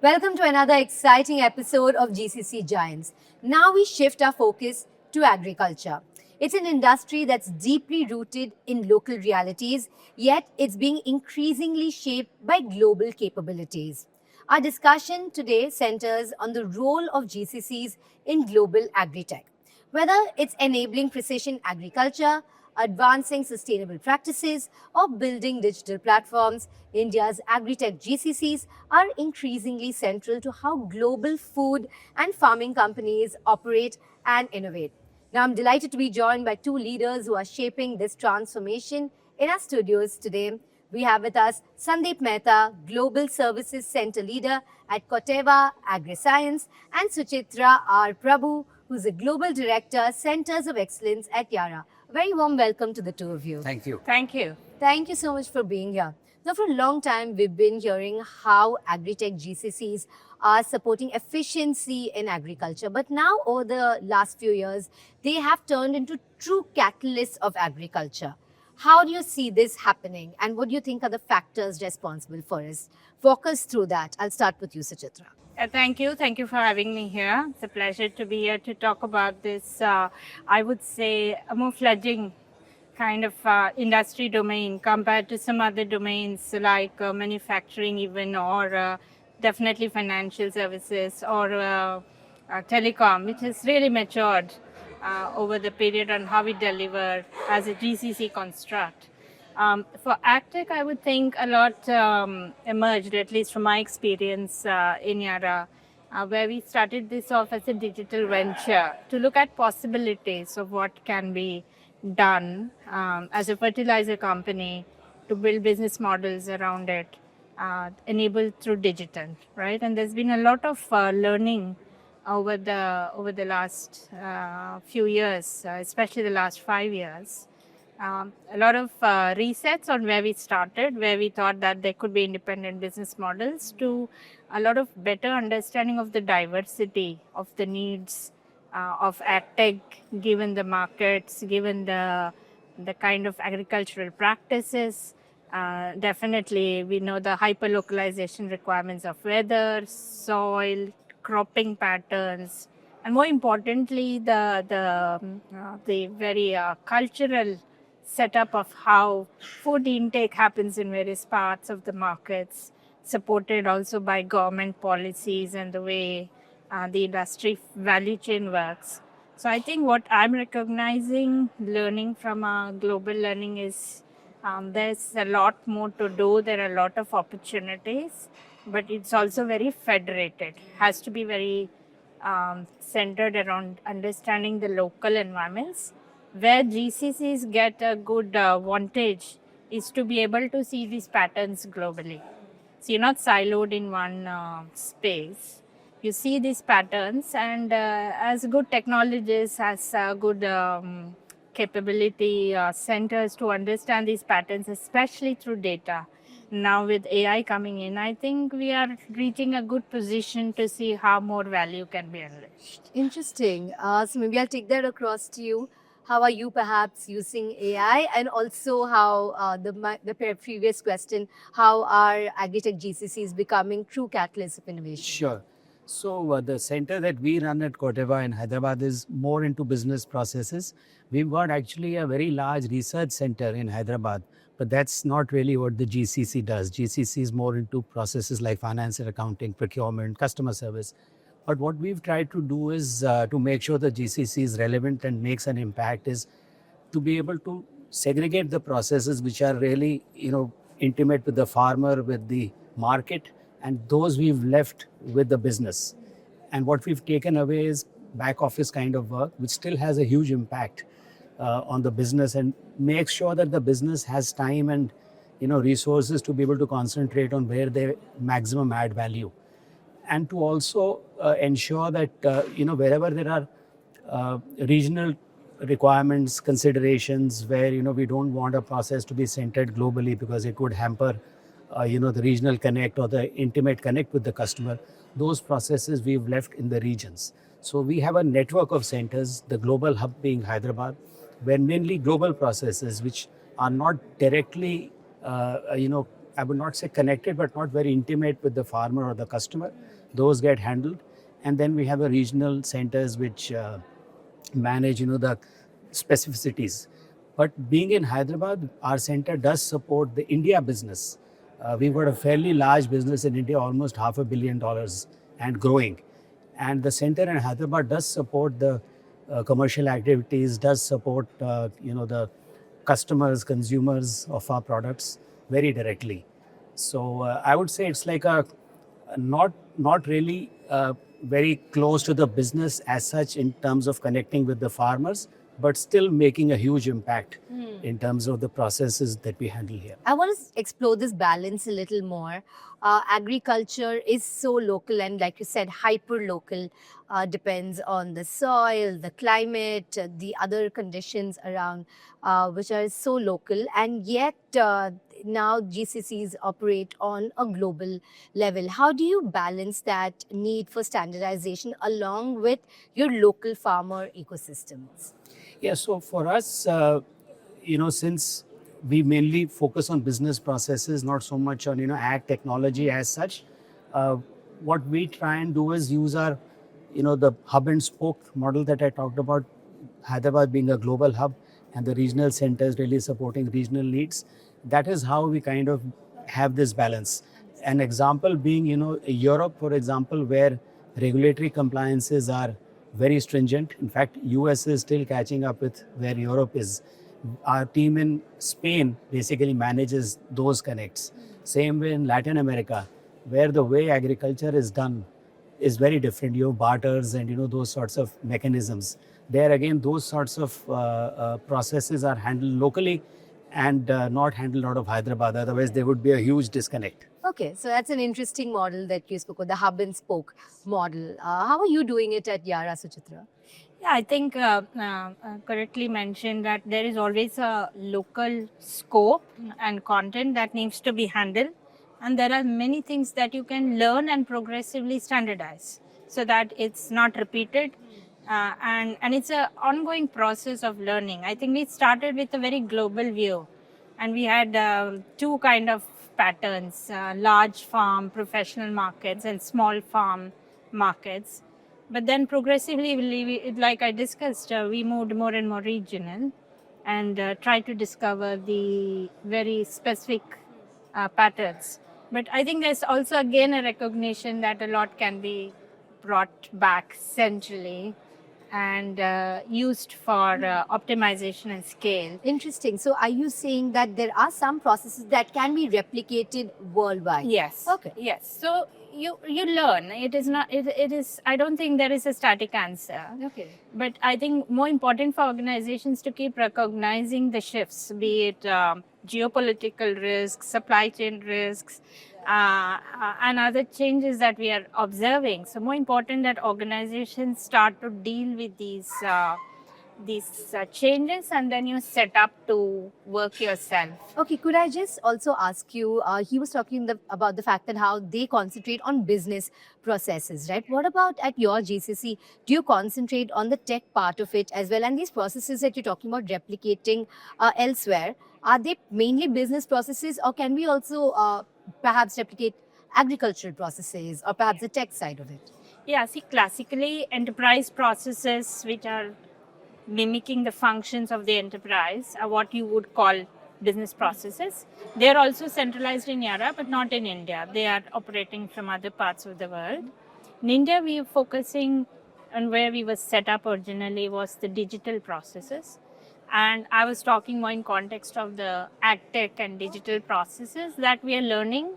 Welcome to another exciting episode of GCC Giants. Now we shift our focus to agriculture. It's an industry that's deeply rooted in local realities, yet it's being increasingly shaped by global capabilities. Our discussion today centers on the role of GCCs in global agri-tech. Whether it's enabling precision agriculture, advancing sustainable practices, or building digital platforms, India's agri-tech GCCs are increasingly central to how global food and farming companies operate and innovate. Now, I'm delighted to be joined by two leaders who are shaping this transformation in our studios today. We have with us Sandeep Mehta, Global Services Center Leader at Corteva AgriScience, and Suchitra R. Prabhu, who's a Global Director, Centers of Excellence at Yara. A very warm welcome to the two of you. Thank you. Thank you. Thank you so much for being here. Now, for a long time, we've been hearing how agri-tech GCCs are supporting efficiency in agriculture. But now, over the last few years, they have turned into true catalysts of agriculture. How do you see this happening? And what do you think are the factors responsible for it? Walk us through that. I'll start with you, Suchitra. Thank you. Thank you for having me here. It's a pleasure to be here to talk about this, I would say, a more fledgling kind of industry domain compared to some other domains like manufacturing even or definitely financial services or telecom, which has really matured over the period on how we deliver as a GCC construct. For AgTech, I would think a lot emerged, at least from my experience in Yara, where we started this off as a digital venture to look at possibilities of what can be done as a fertilizer company to build business models around it, enabled through digital, right? And there's been a lot of learning over the last few years, especially the last 5 years. A lot of resets on where we started, where we thought that there could be independent business models, to a lot of better understanding of the diversity of the needs of AgTech, given the markets, given the kind of agricultural practices. Definitely, we know the hyper-localization requirements of weather, soil, cropping patterns, and more importantly, the very cultural setup of how food intake happens in various parts of the markets, supported also by government policies and the way the industry value chain works. So I think what I'm recognizing, learning from global learning is there's a lot more to do. There are a lot of opportunities, but it's also very federated. Has to be very centered around understanding the local environments. Where GCCs get a good vantage is to be able to see these patterns globally. So you're not siloed in one space. You see these patterns, and as good technologists, as good capability centers to understand these patterns, especially through data. Now with AI coming in, I think we are reaching a good position to see how more value can be unleashed. Interesting. So maybe I'll take that across to you. How are you perhaps using AI, and also how the previous question, how are agri-tech GCCs becoming true catalysts of innovation? Sure. So the center that we run at Corteva in Hyderabad is more into business processes. We've got actually a very large research center in Hyderabad, but that's not really what the GCC does. GCC is more into processes like finance and accounting, procurement, customer service. But what we've tried to do is to make sure the GCC is relevant and makes an impact is to be able to segregate the processes which are really, intimate with the farmer, with the market, and those we've left with the business. And what we've taken away is back office kind of work, which still has a huge impact on the business and makes sure that the business has time and resources to be able to concentrate on where they maximum add value. And to also ensure that wherever there are regional requirements, considerations where we don't want a process to be centered globally because it would hamper the regional connect or the intimate connect with the customer, those processes we've left in the regions. So we have a network of centers, the global hub being Hyderabad, where mainly global processes which are not directly I would not say connected, but not very intimate with the farmer or the customer. Those get handled. And then we have the regional centers which manage, the specificities. But being in Hyderabad, our center does support the India business. We've got a fairly large business in India, almost $500 million and growing. And the center in Hyderabad does support the commercial activities, does support, the customers, consumers of our products very directly. So I would say it's like a not really very close to the business as such in terms of connecting with the farmers, but still making a huge impact in terms of the processes that we handle here. I want to explore this balance a little more. Agriculture is so local and, like you said, hyper local. Depends on the soil, the climate, the other conditions around, which are so local. And yet, now GCCs operate on a global level. How do you balance that need for standardization along with your local farmer ecosystems? Yeah, so for us, since we mainly focus on business processes, not so much on, ag technology as such, what we try and do is use our, the hub and spoke model that I talked about, Hyderabad being a global hub and the regional centers really supporting regional needs. That is how we kind of have this balance. An example being, Europe, for example, where regulatory compliances are very stringent. In fact, US is still catching up with where Europe is. Our team in Spain basically manages those connects. Same way in Latin America, where the way agriculture is done is very different. You have barters and those sorts of mechanisms. There again, those sorts of processes are handled locally and not handled out of Hyderabad. Otherwise, there would be a huge disconnect. Okay, so that's an interesting model that you spoke of, the hub and spoke model. How are you doing it at Yara, Suchitra? Yeah, I think correctly mentioned that there is always a local scope and content that needs to be handled. And there are many things that you can learn and progressively standardize so that it's not repeated. And it's an ongoing process of learning. I think we started with a very global view. And we had two kind of patterns, large farm professional markets and small farm markets. But then progressively, like I discussed, we moved more and more regional and tried to discover the very specific patterns. But I think there's also again a recognition that a lot can be brought back centrally and used for optimization and scale. Interesting. So are you saying that there are some processes that can be replicated worldwide? Yes. Okay. Yes. So you learn. It is not. It is. I don't think there is a static answer. Okay. But I think more important for organizations to keep recognizing the shifts, be it geopolitical risks, supply chain risks, and other changes that we are observing. So more important that organizations start to deal with these changes and then you set up to work yourself. Okay, could I just also ask you, he was talking about the fact that how they concentrate on business processes, right? What about at your GCC? Do you concentrate on the tech part of it as well? And these processes that you're talking about replicating elsewhere, are they mainly business processes or can we also perhaps replicate agricultural processes or perhaps the tech side of it? Yeah, see, classically enterprise processes which are mimicking the functions of the enterprise are what you would call business processes. They are also centralized in Yara, but not in India. They are operating from other parts of the world. In India, we are focusing on where we were set up originally was the digital processes. And I was talking more in context of the ag-tech and digital processes that we are learning,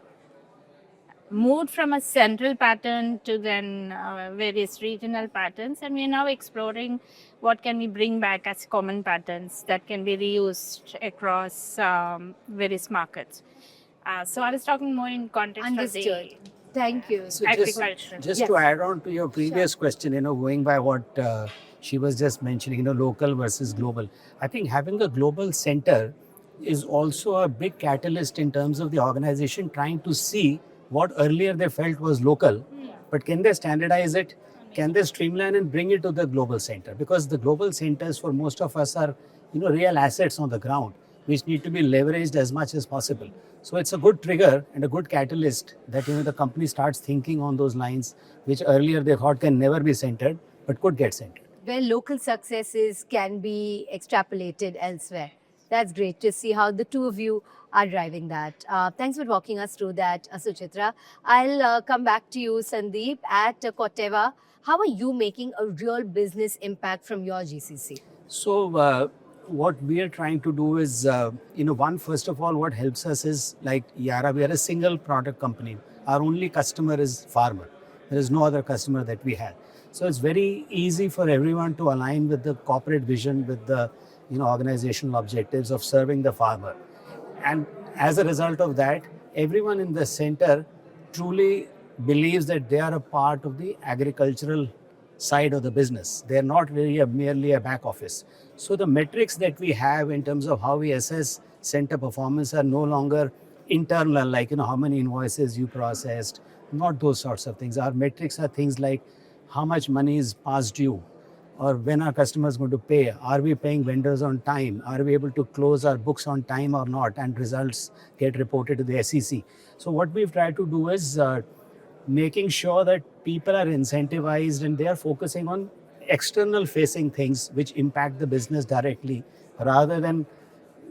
moved from a central pattern to then various regional patterns. And we are now exploring what can we bring back as common patterns that can be reused across various markets. So I was talking more in context Understood. of the Thank you. So agriculture. just Yes. to add on to your previous question, going by what she was just mentioning, local versus global. I think having a global center is also a big catalyst in terms of the organization trying to see what earlier they felt was local, but can they standardize it? Can they streamline and bring it to the global center? Because the global centers for most of us are, real assets on the ground. which need to be leveraged as much as possible. So it's a good trigger and a good catalyst that the company starts thinking on those lines, which earlier they thought can never be centered, but could get centered. Where local successes can be extrapolated elsewhere. That's great to see how the two of you are driving that. Thanks for walking us through that, Suchitra. I'll come back to you, Sandeep, at Corteva. How are you making a real business impact from your GCC? So what we are trying to do is, one, first of all, what helps us is like Yara, we are a single product company. Our only customer is farmer. There is no other customer that we have. So it's very easy for everyone to align with the corporate vision, with the organizational objectives of serving the farmer. And as a result of that, everyone in the center truly believes that they are a part of the agricultural side of the business. They're not really merely a back office. So the metrics that we have in terms of how we assess center performance are no longer internal, like how many invoices you processed, not those sorts of things. Our metrics are things like how much money is past due, or when are customers going to pay? Are we paying vendors on time? Are we able to close our books on time or not? And results get reported to the SEC. So what we've tried to do is making sure that people are incentivized and they are focusing on external facing things which impact the business directly, rather than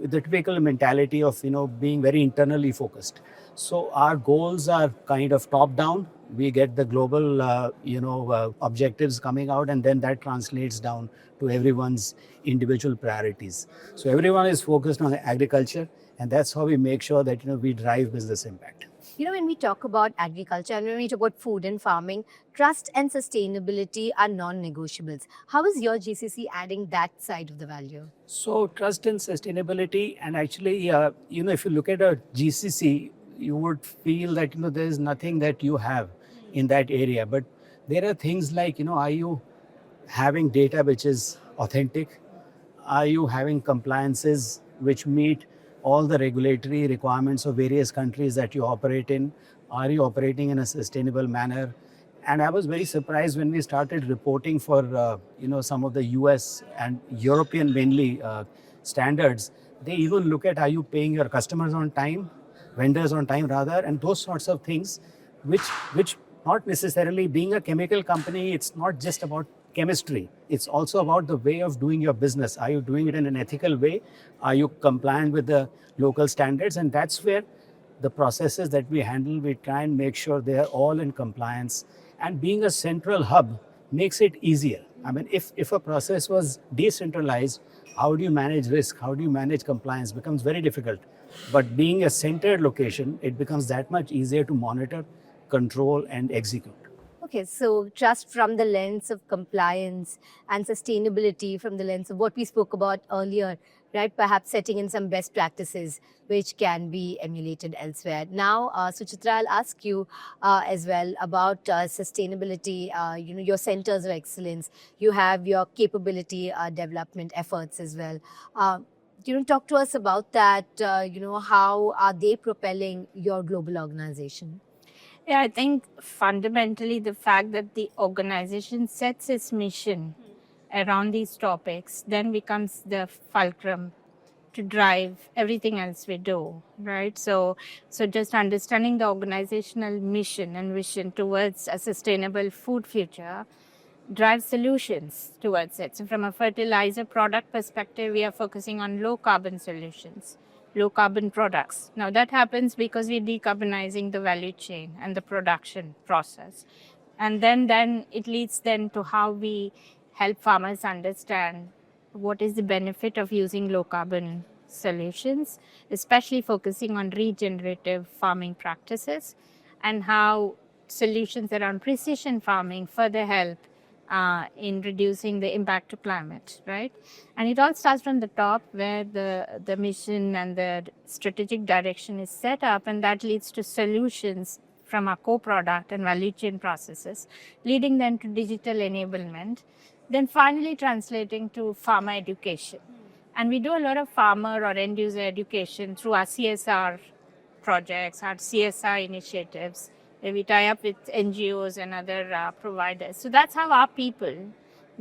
the typical mentality of being very internally focused. So our goals are kind of top down. We get the global objectives coming out, and then that translates down to everyone's individual priorities. So everyone is focused on agriculture, and that's how we make sure that we drive business impact. When we talk about agriculture and when we talk about food and farming, trust and sustainability are non-negotiables. How is your GCC adding that side of the value? So trust and sustainability, and actually, if you look at a GCC, you would feel that there is nothing that you have in that area. But there are things like are you having data which is authentic? Are you having compliances which meet all the regulatory requirements of various countries that you operate in? Are you operating in a sustainable manner? And I was very surprised when we started reporting for some of the US and European mainly standards. They even look at, are you paying your customers on time, vendors on time rather, and those sorts of things, which not necessarily, being a chemical company, it's not just about chemistry. It's also about the way of doing your business. Are you doing it in an ethical way? Are you compliant with the local standards? And that's where the processes that we handle, we try and make sure they are all in compliance. And being a central hub makes it easier. I mean, if a process was decentralized, how do you manage risk? How do you manage compliance? Becomes very difficult. But being a centered location, it becomes that much easier to monitor, control, and execute. Okay, so trust from the lens of compliance and sustainability from the lens of what we spoke about earlier, right? Perhaps setting in some best practices which can be emulated elsewhere. Now, Suchitra, I'll ask you as well about sustainability, your centers of excellence. You have your capability development efforts as well. Talk to us about that. How are they propelling your global organization? Yeah, I think fundamentally the fact that the organization sets its mission around these topics then becomes the fulcrum to drive everything else we do, right? So just understanding the organizational mission and vision towards a sustainable food future drives solutions towards it. So from a fertilizer product perspective, we are focusing on low carbon solutions, low carbon products. Now that happens because we're decarbonizing the value chain and the production process. And then it leads then to how we help farmers understand what is the benefit of using low carbon solutions, especially focusing on regenerative farming practices, and how solutions around precision farming further help in reducing the impact to climate, right? And it all starts from the top where the mission and the strategic direction is set up, and that leads to solutions from our co-product and value chain processes, leading then to digital enablement, then finally translating to farmer education. And we do a lot of farmer or end user education through our CSR projects, our CSR initiatives, where we tie up with NGOs and other providers. So that's how our people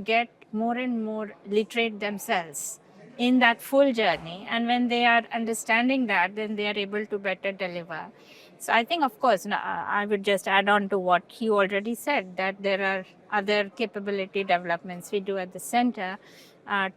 get more and more literate themselves in that full journey. And when they are understanding that, then they are able to better deliver. So I think, of course, I would just add on to what he already said, that there are other capability developments we do at the center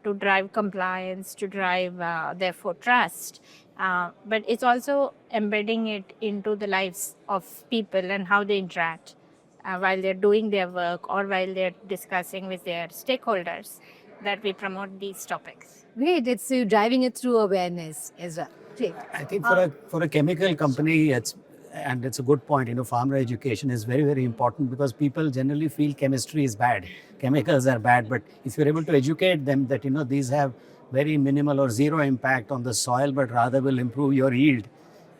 to drive compliance, to drive, therefore, trust. But it's also embedding it into the lives of people and how they interact while they're doing their work or while they're discussing with their stakeholders, that we promote these topics. Great. It's you driving it through awareness as well. Great. I think for a chemical company, it's a good point. Farmer education is very, very important because people generally feel chemistry is bad, chemicals are bad. But if you're able to educate them that these have very minimal or zero impact on the soil, but rather will improve your yield,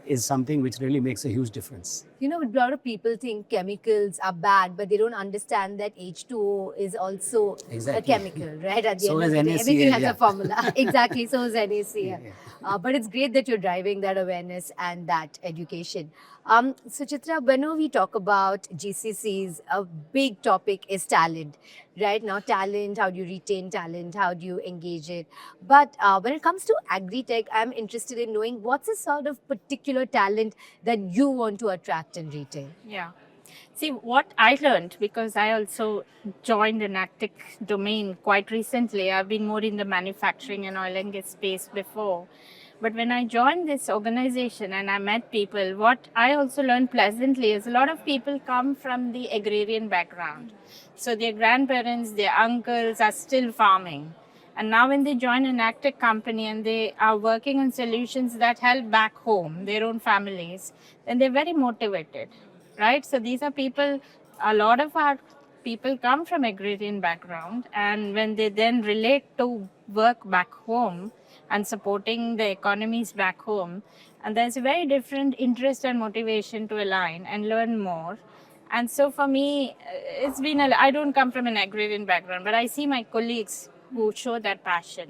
is something which really makes a huge difference. A lot of people think chemicals are bad, but they don't understand that H2O is also Exactly. a chemical, right? At the So end is of the day, NaCl, everything has yeah. a formula. Exactly, so is NaCl. Yeah. But it's great that you're driving that awareness and that education. So Chitra, whenever we talk about GCCs, a big topic is talent, right? Now talent, how do you retain talent? How do you engage it? But when it comes to agri-tech, I'm interested in knowing what's the sort of particular talent that you want to attract and retain? Yeah. See, what I learned, because I also joined an agtech domain quite recently. I've been more in the manufacturing and oil and gas space before. But when I joined this organization and I met people, what I also learned pleasantly is a lot of people come from the agrarian background. So their grandparents, their uncles are still farming. And now when they join an agtech company and they are working on solutions that help back home, their own families, then they're very motivated, right? So these are people, a lot of our people come from agrarian background, and when they then relate to work back home and supporting the economies back home, and there's a very different interest and motivation to align and learn more. And so for me, it's been, I don't come from an agrarian background, but I see my colleagues who show that passion.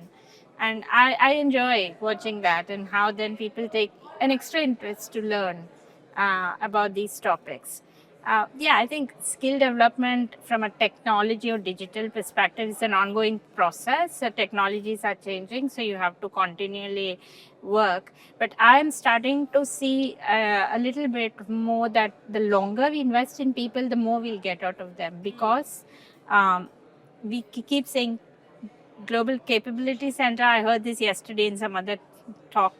And I enjoy watching that and how then people take an extra interest to learn about these topics. I think skill development from a technology or digital perspective is an ongoing process. Technologies are changing, so you have to continually work. But I am starting to see a little bit more that the longer we invest in people, the more we'll get out of them, because we keep saying Global Capability Center. I heard this yesterday in some other talk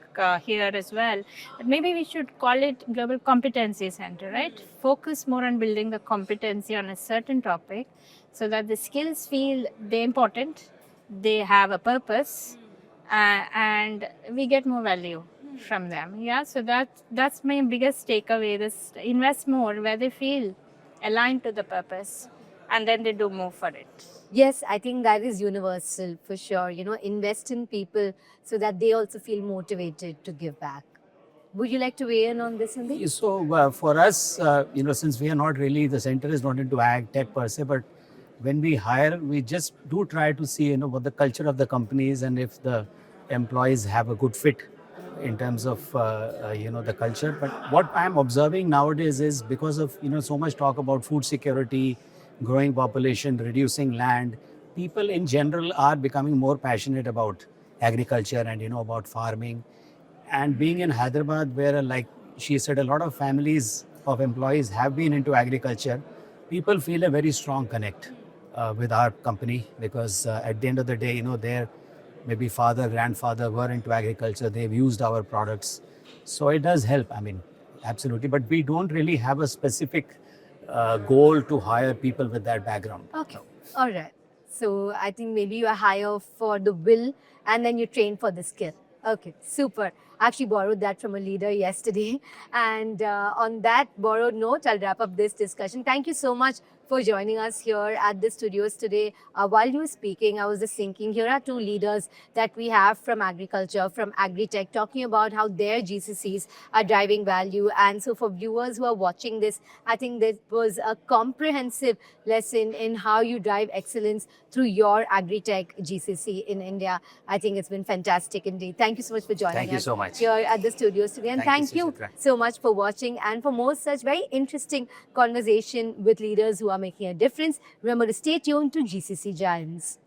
here as well. But maybe we should call it Global Competency Center, right? Focus more on building the competency on a certain topic so that the skills feel they're important, they have a purpose, and we get more value from them. Yeah, so that's my biggest takeaway. This invest more where they feel aligned to the purpose, and then they do more for it. Yes, I think that is universal for sure. Invest in people so that they also feel motivated to give back. Would you like to weigh in on this, Sandeep? So for us, since we are not really, the center is not into ag tech per se, but when we hire, we just do try to see, what the culture of the company is and if the employees have a good fit in terms of, the culture. But what I'm observing nowadays is because of, so much talk about food security, growing population, reducing land, people in general are becoming more passionate about agriculture and, about farming. And being in Hyderabad, where, like she said, a lot of families of employees have been into agriculture, people feel a very strong connect with our company because at the end of the day, their maybe father, grandfather were into agriculture, they've used our products. So it does help, absolutely. But we don't really have a specific goal to hire people with that background. Okay. All right. So I think maybe you hire for the will and then you train for the skill. Okay, super. I actually borrowed that from a leader yesterday. And on that borrowed note, I'll wrap up this discussion. Thank you so much for joining us here at the studios today. While you were speaking, I was just thinking, here are two leaders that we have from agriculture, from agri-tech, talking about how their GCCs are driving value. And so for viewers who are watching this, I think this was a comprehensive lesson in how you drive excellence through your agri-tech GCC in India. I think it's been fantastic indeed. Thank you so much for joining us. Thank you so much. Here at the studios today. And Thank you, thank you Suchitra. so much for watching. And for more such very interesting conversation with leaders who are making a difference, remember to stay tuned to GCC Giants.